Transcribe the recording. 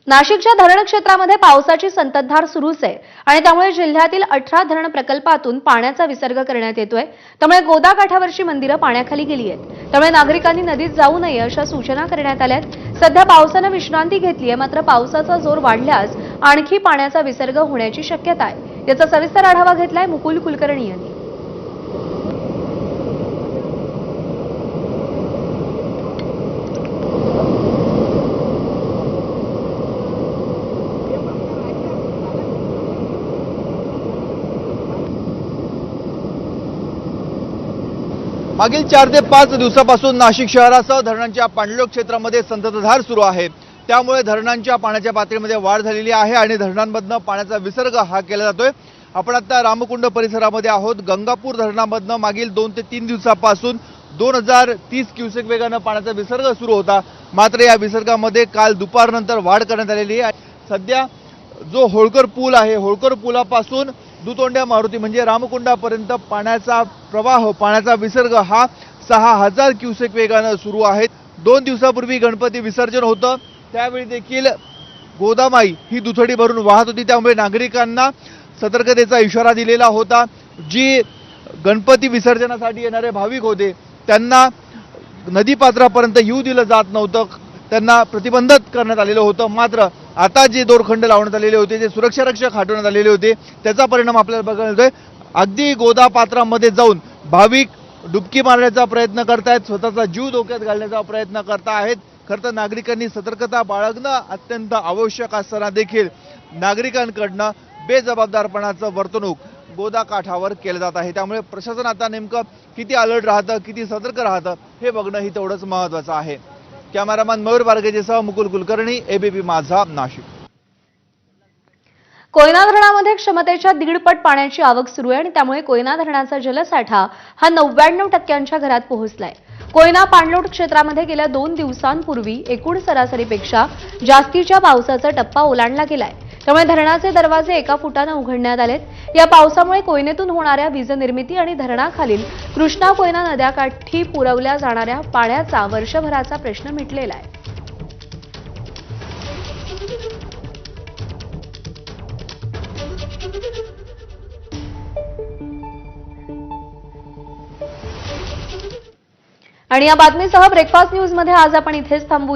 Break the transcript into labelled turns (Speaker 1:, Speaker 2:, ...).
Speaker 1: नाशिकच्या धरण क्षेत्रामध्ये पावसाची संततधार सुरूच आहे आणि त्यामुळे जिल्ह्यातील 18 धरण प्रकल्पातून पाण्याचा विसर्ग करण्यात येतोय। त्यामुळे गोदा काठावरची मंदिरं पाण्याखाली गेली आहेत। त्यामुळे नागरिकांनी नदीत जाऊ नये अशा सूचना करण्यात आल्या आहेत। सध्या पावसानं विश्रांती घेतली आहे, मात्र पावसाचा जोर वाढल्यास आणखी पाण्याचा विसर्ग होण्याची शक्यता आहे। याचा सविस्तर आढावा घेतलाय मुकुल कुलकर्णी यांनी।
Speaker 2: मागील 4 ते 5 दिवसापासून नाशिक शहरासह धरणांच्या पाणलोट क्षेत्रामध्ये संततधार सुरू आहे। त्यामुळे धरणांच्या पाण्याच्या पातळीमध्ये वाढ झालेली आहे आणि धरणांमधनं पाण्याचा विसर्ग हा केला जातोय। आपण आता रामकुंड परिसरामध्ये आहोत। गंगापूर धरणामधनं मागील 2 ते 3 दिवसापासून 2030 क्युसेक वेगानं पाण्याचा विसर्ग सुरू होता। मात्र या विसर्गामध्ये काल दुपारनंतर वाढ करण्यात आलेली आहे। सध्या जो होळकर पूल आहे, होळकर पुलापासून दुतोंड्या मारुती म्हणजे रामकुंडापर्यंत पाण्याचा प्रवाह, पाण्याचा विसर्ग हा 6000 क्युसेक वेगानं सुरू आहे। 2 दिवसापूर्वी गणपती विसर्जन होतं, त्यावेळी देखील गोदामाई ही दुथडी भरून वाहत होती। त्यामुळे नागरिकांना सतर्कतेचा इशारा दिलेला होता। जी गणपती विसर्जनासाठी येणारे भाविक होते त्यांना नदीपात्रापर्यंत येऊ दिलं जात नव्हतं, त्यांना प्रतिबंधित करण्यात आलेलं होतं। मात्र आता जे दोरखंड लावण्यात आलेले होते, जे सुरक्षा रक्षक हटवण्यात आलेले होते, त्याचा परिणाम आपल्याला बघायला मिळतोय। अगदी गोदा पात्रामध्ये जाऊन भाविक डुबकी मारण्याचा प्रयत्न करतायत, स्वतःचा जीव धोक्यात घालण्याचा प्रयत्न करतायत। खरं तर नागरिकांनी सतर्कता बाळगणं अत्यंत आवश्यक असताना देखील नागरिकांकडनं बेजबाबदारपणाचं वर्तणूक गोदा काठावर केलं जात आहे। त्यामुळे प्रशासन आता नेमकं किती अलर्ट राहतं, किती सतर्क राहतं हे बघणं ही तेवढंच महत्त्वाचं आहे। कॅमेरामॅन मयूर बारगेसह मुकुल कुलकर्णी, एबीपी माझा, नाशिक।
Speaker 1: कोयना धरणामध्ये क्षमतेच्या 1.5 पट पाण्याची आवक सुरू आहे आणि त्यामुळे कोयना धरणाचा जलसाठा हा 99% घरात पोहोचलाय। कोयना पाणलोट क्षेत्रामध्ये गेल्या 2 दिवसांपूर्वी एकूण सरासरीपेक्षा जास्तीच्या पावसाचा टप्पा ओलांडला गेलाय। त्यामुळे धरणाचे दरवाजे 1 फुटानं उघडण्यात आलेत। या पावसामुळे कोयनेतून होणाऱ्या वीज निर्मिती आणि धरणाखालील कृष्णा कोयना नद्याकाठी पुरवल्या जाणाऱ्या पाण्याचा वर्षभराचा प्रश्न मिटलेला आहे। आणि या बातमीसह ब्रेकफास्ट न्यूज मध्ये आज आपण इथेच थांबूया।